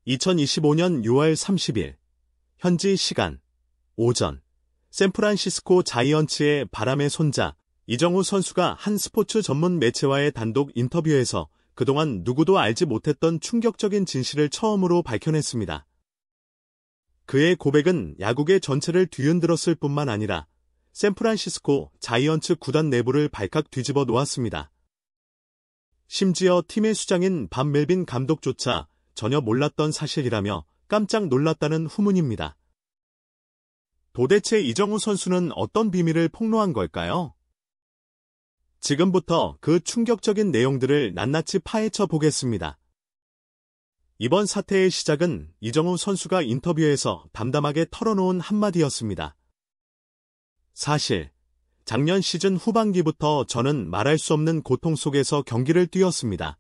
2025년 6월 30일, 현지 시간, 오전, 샌프란시스코 자이언츠의 바람의 손자, 이정우 선수가 한 스포츠 전문 매체와의 단독 인터뷰에서 그동안 누구도 알지 못했던 충격적인 진실을 처음으로 밝혀냈습니다. 그의 고백은 야구계 전체를 뒤흔들었을 뿐만 아니라 샌프란시스코 자이언츠 구단 내부를 발칵 뒤집어 놓았습니다. 심지어 팀의 수장인 밥 멜빈 감독조차 전혀 몰랐던 사실이라며 깜짝 놀랐다는 후문입니다. 도대체 이정우 선수는 어떤 비밀을 폭로한 걸까요? 지금부터 그 충격적인 내용들을 낱낱이 파헤쳐 보겠습니다. 이번 사태의 시작은 이정우 선수가 인터뷰에서 담담하게 털어놓은 한마디였습니다. 사실, 작년 시즌 후반기부터 저는 말할 수 없는 고통 속에서 경기를 뛰었습니다.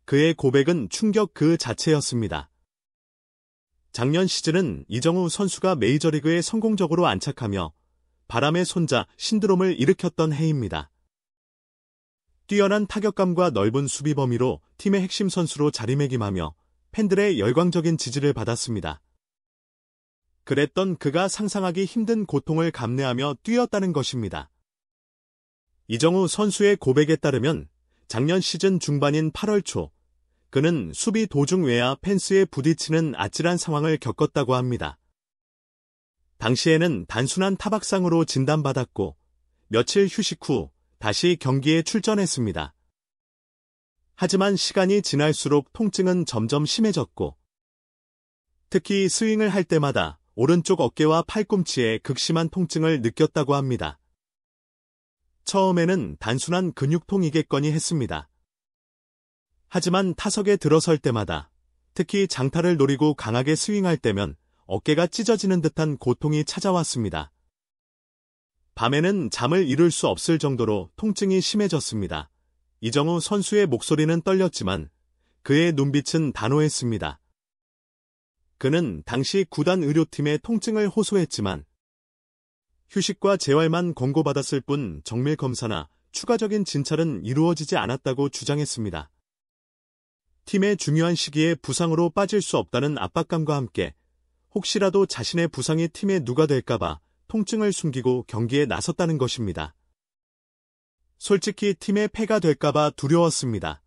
그의 고백은 충격 그 자체였습니다. 작년 시즌은 이정우 선수가 메이저리그에 성공적으로 안착하며 바람의 손자 신드롬을 일으켰던 해입니다. 뛰어난 타격감과 넓은 수비 범위로 팀의 핵심 선수로 자리매김하며 팬들의 열광적인 지지를 받았습니다. 그랬던 그가 상상하기 힘든 고통을 감내하며 뛰었다는 것입니다. 이정우 선수의 고백에 따르면 작년 시즌 중반인 8월 초, 그는 수비 도중 외야 펜스에 부딪히는 아찔한 상황을 겪었다고 합니다. 당시에는 단순한 타박상으로 진단받았고 며칠 휴식 후 다시 경기에 출전했습니다. 하지만 시간이 지날수록 통증은 점점 심해졌고 특히 스윙을 할 때마다 오른쪽 어깨와 팔꿈치에 극심한 통증을 느꼈다고 합니다. 처음에는 단순한 근육통이겠거니 했습니다. 하지만 타석에 들어설 때마다 특히 장타를 노리고 강하게 스윙할 때면 어깨가 찢어지는 듯한 고통이 찾아왔습니다. 밤에는 잠을 이룰 수 없을 정도로 통증이 심해졌습니다. 이정우 선수의 목소리는 떨렸지만 그의 눈빛은 단호했습니다. 그는 당시 구단 의료팀에 통증을 호소했지만 휴식과 재활만 권고받았을 뿐 정밀 검사나 추가적인 진찰은 이루어지지 않았다고 주장했습니다. 팀의 중요한 시기에 부상으로 빠질 수 없다는 압박감과 함께 혹시라도 자신의 부상이 팀에 누가 될까봐 통증을 숨기고 경기에 나섰다는 것입니다. 솔직히 팀의 패가 될까봐 두려웠습니다.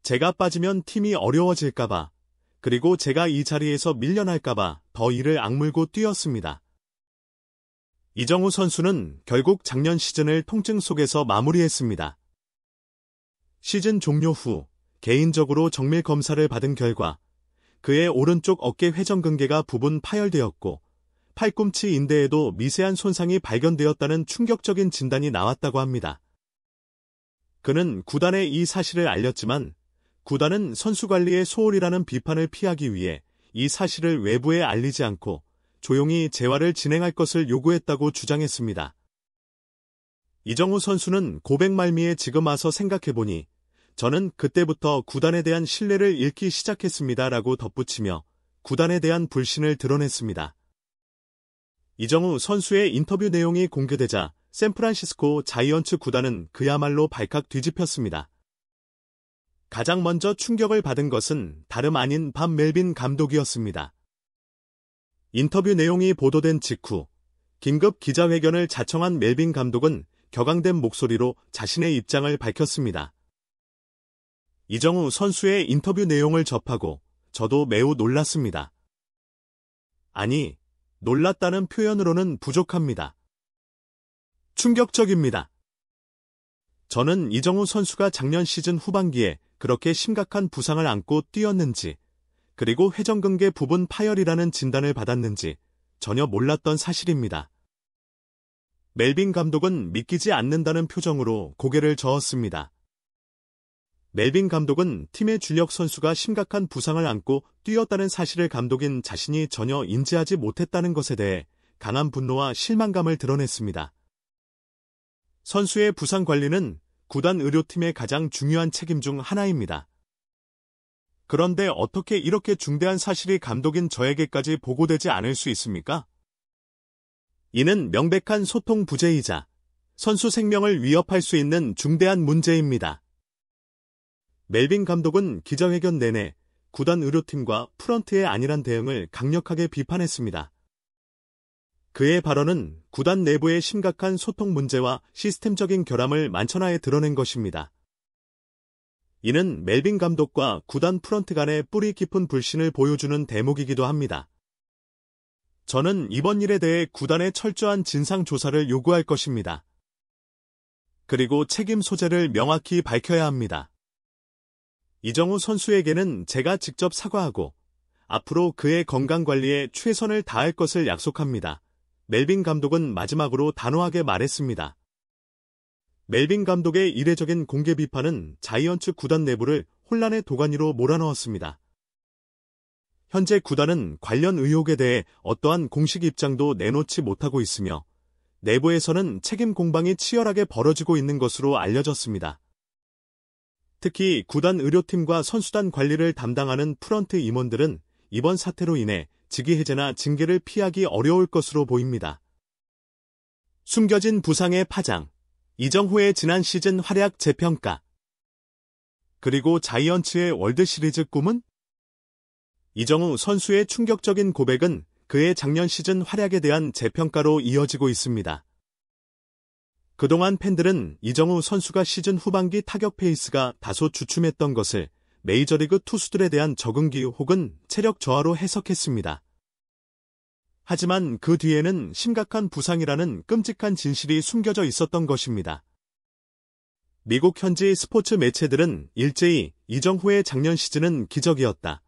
제가 빠지면 팀이 어려워질까봐, 그리고 제가 이 자리에서 밀려날까봐 더 이를 악물고 뛰었습니다. 이정우 선수는 결국 작년 시즌을 통증 속에서 마무리했습니다. 시즌 종료 후 개인적으로 정밀 검사를 받은 결과 그의 오른쪽 어깨 회전근개가 부분 파열되었고 팔꿈치 인대에도 미세한 손상이 발견되었다는 충격적인 진단이 나왔다고 합니다. 그는 구단에 이 사실을 알렸지만 구단은 선수 관리에 소홀이라는 비판을 피하기 위해 이 사실을 외부에 알리지 않고 조용히 재활을 진행할 것을 요구했다고 주장했습니다. 이정우 선수는 고백 말미에 지금 와서 생각해보니 저는 그때부터 구단에 대한 신뢰를 잃기 시작했습니다라고 덧붙이며 구단에 대한 불신을 드러냈습니다. 이정우 선수의 인터뷰 내용이 공개되자 샌프란시스코 자이언츠 구단은 그야말로 발칵 뒤집혔습니다. 가장 먼저 충격을 받은 것은 다름 아닌 밥 멜빈 감독이었습니다. 인터뷰 내용이 보도된 직후 긴급 기자회견을 자청한 멜빈 감독은 격앙된 목소리로 자신의 입장을 밝혔습니다. 이정우 선수의 인터뷰 내용을 접하고 저도 매우 놀랐습니다. 아니, 놀랐다는 표현으로는 부족합니다. 충격적입니다. 저는 이정우 선수가 작년 시즌 후반기에 그렇게 심각한 부상을 안고 뛰었는지, 그리고 회전근개 부분 파열이라는 진단을 받았는지 전혀 몰랐던 사실입니다. 멜빈 감독은 믿기지 않는다는 표정으로 고개를 저었습니다. 멜빈 감독은 팀의 주력 선수가 심각한 부상을 안고 뛰었다는 사실을 감독인 자신이 전혀 인지하지 못했다는 것에 대해 강한 분노와 실망감을 드러냈습니다. 선수의 부상 관리는 구단 의료팀의 가장 중요한 책임 중 하나입니다. 그런데 어떻게 이렇게 중대한 사실이 감독인 저에게까지 보고되지 않을 수 있습니까? 이는 명백한 소통 부재이자 선수 생명을 위협할 수 있는 중대한 문제입니다. 멜빈 감독은 기자회견 내내 구단 의료팀과 프런트의 안일한 대응을 강력하게 비판했습니다. 그의 발언은 구단 내부의 심각한 소통 문제와 시스템적인 결함을 만천하에 드러낸 것입니다. 이는 멜빈 감독과 구단 프런트 간의 뿌리 깊은 불신을 보여주는 대목이기도 합니다. 저는 이번 일에 대해 구단의 철저한 진상 조사를 요구할 것입니다. 그리고 책임 소재를 명확히 밝혀야 합니다. 이정우 선수에게는 제가 직접 사과하고 앞으로 그의 건강관리에 최선을 다할 것을 약속합니다. 멜빈 감독은 마지막으로 단호하게 말했습니다. 멜빈 감독의 이례적인 공개 비판은 자이언츠 구단 내부를 혼란의 도가니로 몰아넣었습니다. 현재 구단은 관련 의혹에 대해 어떠한 공식 입장도 내놓지 못하고 있으며 내부에서는 책임 공방이 치열하게 벌어지고 있는 것으로 알려졌습니다. 특히 구단 의료팀과 선수단 관리를 담당하는 프런트 임원들은 이번 사태로 인해 직위 해제나 징계를 피하기 어려울 것으로 보입니다. 숨겨진 부상의 파장, 이정후의 지난 시즌 활약 재평가, 그리고 자이언츠의 월드시리즈 꿈은? 이정후 선수의 충격적인 고백은 그의 작년 시즌 활약에 대한 재평가로 이어지고 있습니다. 그동안 팬들은 이정후 선수가 시즌 후반기 타격 페이스가 다소 주춤했던 것을 메이저리그 투수들에 대한 적응기 혹은 체력 저하로 해석했습니다. 하지만 그 뒤에는 심각한 부상이라는 끔찍한 진실이 숨겨져 있었던 것입니다. 미국 현지 스포츠 매체들은 일제히 이정후의 작년 시즌은 기적이었다.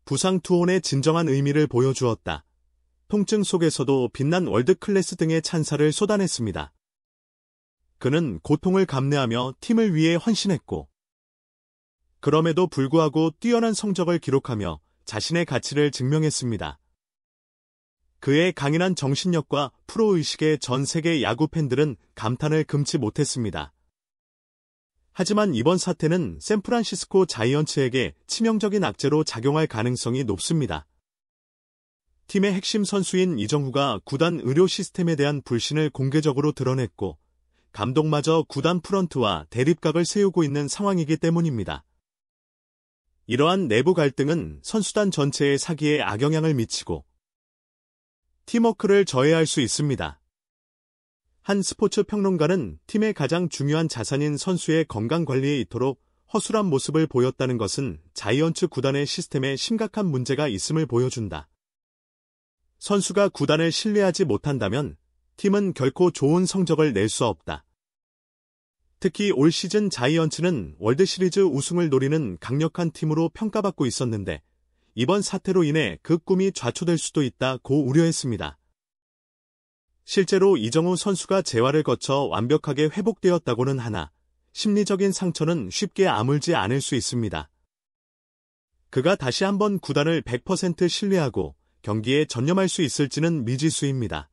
부상 투혼의 진정한 의미를 보여주었다. 통증 속에서도 빛난 월드클래스 등의 찬사를 쏟아냈습니다. 그는 고통을 감내하며 팀을 위해 헌신했고 그럼에도 불구하고 뛰어난 성적을 기록하며 자신의 가치를 증명했습니다. 그의 강인한 정신력과 프로의식에 전 세계 야구 팬들은 감탄을 금치 못했습니다. 하지만 이번 사태는 샌프란시스코 자이언츠에게 치명적인 악재로 작용할 가능성이 높습니다. 팀의 핵심 선수인 이정후가 구단 의료 시스템에 대한 불신을 공개적으로 드러냈고 감독마저 구단 프런트와 대립각을 세우고 있는 상황이기 때문입니다. 이러한 내부 갈등은 선수단 전체의 사기에 악영향을 미치고 팀워크를 저해할 수 있습니다. 한 스포츠 평론가는 팀의 가장 중요한 자산인 선수의 건강 관리에 이토록 허술한 모습을 보였다는 것은 자이언츠 구단의 시스템에 심각한 문제가 있음을 보여준다. 선수가 구단을 신뢰하지 못한다면 팀은 결코 좋은 성적을 낼 수 없다. 특히 올 시즌 자이언츠는 월드시리즈 우승을 노리는 강력한 팀으로 평가받고 있었는데 이번 사태로 인해 그 꿈이 좌초될 수도 있다고 우려했습니다. 실제로 이정후 선수가 재활을 거쳐 완벽하게 회복되었다고는 하나 심리적인 상처는 쉽게 아물지 않을 수 있습니다. 그가 다시 한번 구단을 100% 신뢰하고 경기에 전념할 수 있을지는 미지수입니다.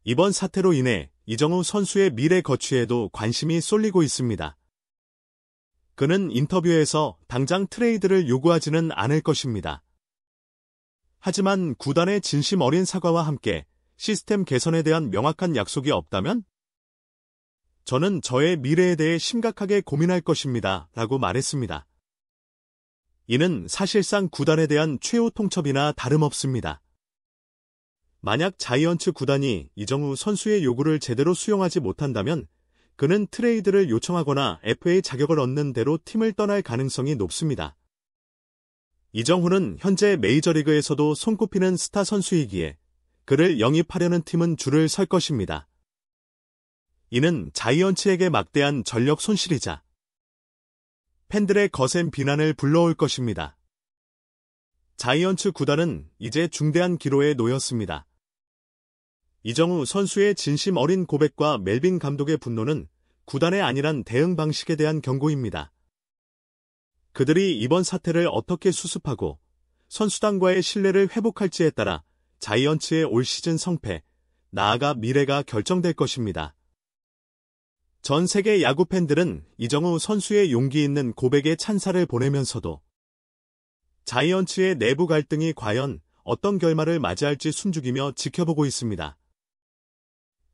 이번 사태로 인해 이정후 선수의 미래 거취에도 관심이 쏠리고 있습니다. 그는 인터뷰에서 당장 트레이드를 요구하지는 않을 것입니다. 하지만 구단의 진심 어린 사과와 함께 시스템 개선에 대한 명확한 약속이 없다면? 저는 저의 미래에 대해 심각하게 고민할 것입니다. 라고 말했습니다. 이는 사실상 구단에 대한 최후 통첩이나 다름없습니다. 만약 자이언츠 구단이 이정후 선수의 요구를 제대로 수용하지 못한다면 그는 트레이드를 요청하거나 FA 자격을 얻는 대로 팀을 떠날 가능성이 높습니다. 이정후는 현재 메이저리그에서도 손꼽히는 스타 선수이기에 그를 영입하려는 팀은 줄을 설 것입니다. 이는 자이언츠에게 막대한 전력 손실이자 팬들의 거센 비난을 불러올 것입니다. 자이언츠 구단은 이제 중대한 기로에 놓였습니다. 이정후 선수의 진심 어린 고백과 멜빈 감독의 분노는 구단의 안일한 대응 방식에 대한 경고입니다. 그들이 이번 사태를 어떻게 수습하고 선수단과의 신뢰를 회복할지에 따라 자이언츠의 올 시즌 성패, 나아가 미래가 결정될 것입니다. 전 세계 야구 팬들은 이정후 선수의 용기 있는 고백에 찬사를 보내면서도 자이언츠의 내부 갈등이 과연 어떤 결말을 맞이할지 숨죽이며 지켜보고 있습니다.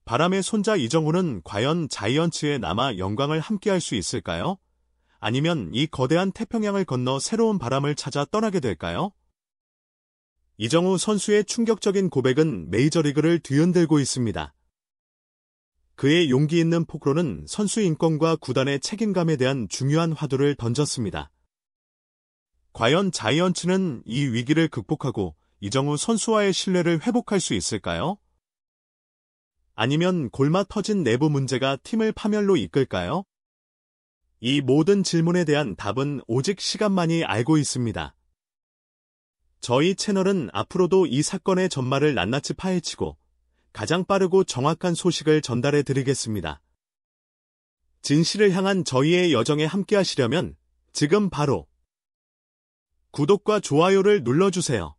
바람의 손자 이정후는 과연 자이언츠에 남아 영광을 함께할 수 있을까요? 아니면 이 거대한 태평양을 건너 새로운 바람을 찾아 떠나게 될까요? 이정우 선수의 충격적인 고백은 메이저리그를 뒤흔들고 있습니다. 그의 용기 있는 폭로는 선수 인권과 구단의 책임감에 대한 중요한 화두를 던졌습니다. 과연 자이언츠는 이 위기를 극복하고 이정우 선수와의 신뢰를 회복할 수 있을까요? 아니면 골마 터진 내부 문제가 팀을 파멸로 이끌까요? 이 모든 질문에 대한 답은 오직 시간만이 알고 있습니다. 저희 채널은 앞으로도 이 사건의 전말을 낱낱이 파헤치고 가장 빠르고 정확한 소식을 전달해 드리겠습니다. 진실을 향한 저희의 여정에 함께하시려면 지금 바로 구독과 좋아요를 눌러주세요.